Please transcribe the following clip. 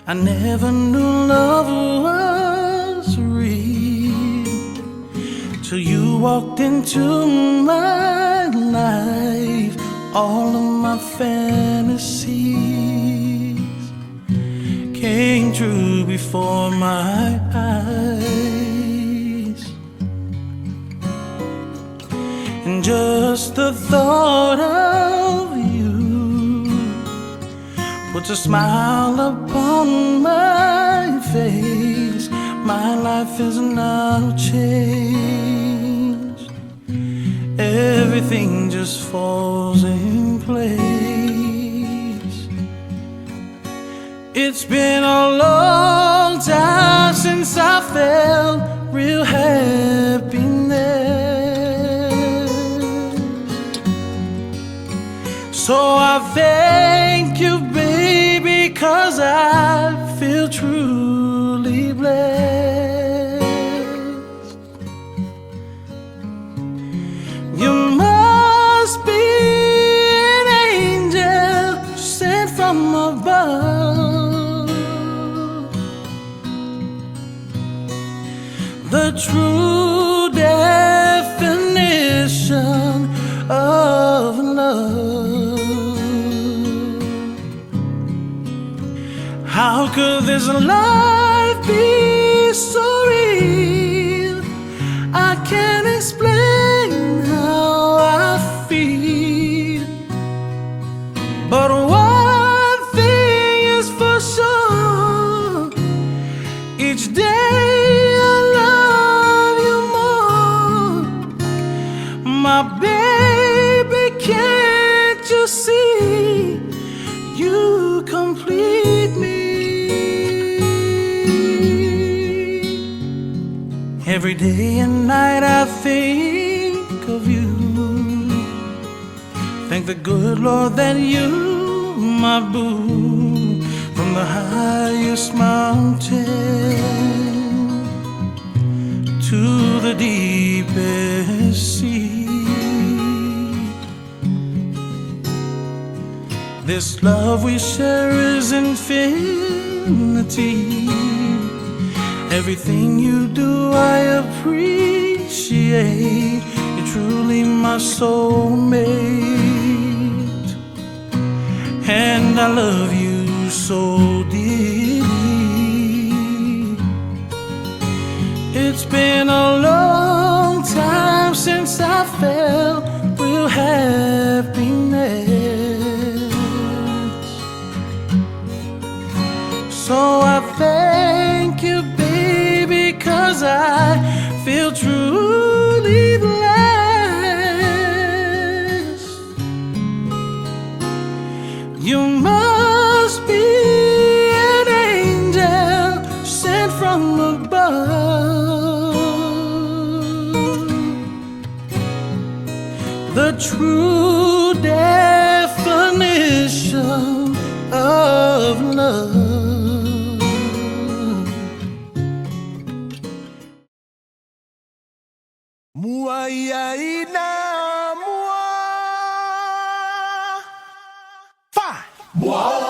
I never knew love was real till you walked into my life. All of my fantasies came true before my eyes, and just the thought of you puts a smile upon my face. My life is now changed. Everything just falls in place. It's been a long time since I felt real happiness, so I thank you, baby, 'cause I feel truly blessed. You must be an angel sent from above, the true definition of love. How could this life be so real? I can't explain how I feel, but one thing is for sure: each day I love you more. My baby, can't you see? You complete me. Every day and night I think of you. Thank the good Lord that you, my boo, from the highest mountain to the deepest sea. This love we share is infinity. Everything you do I appreciate. You're truly my soulmate, and I love you so dearly. It's been a long time since I felt real happiness, so I thank you, baby, 'cause I feel truly blessed. You must be an angel sent from above, the true definition of love. Muayaina mua. 5. Wow.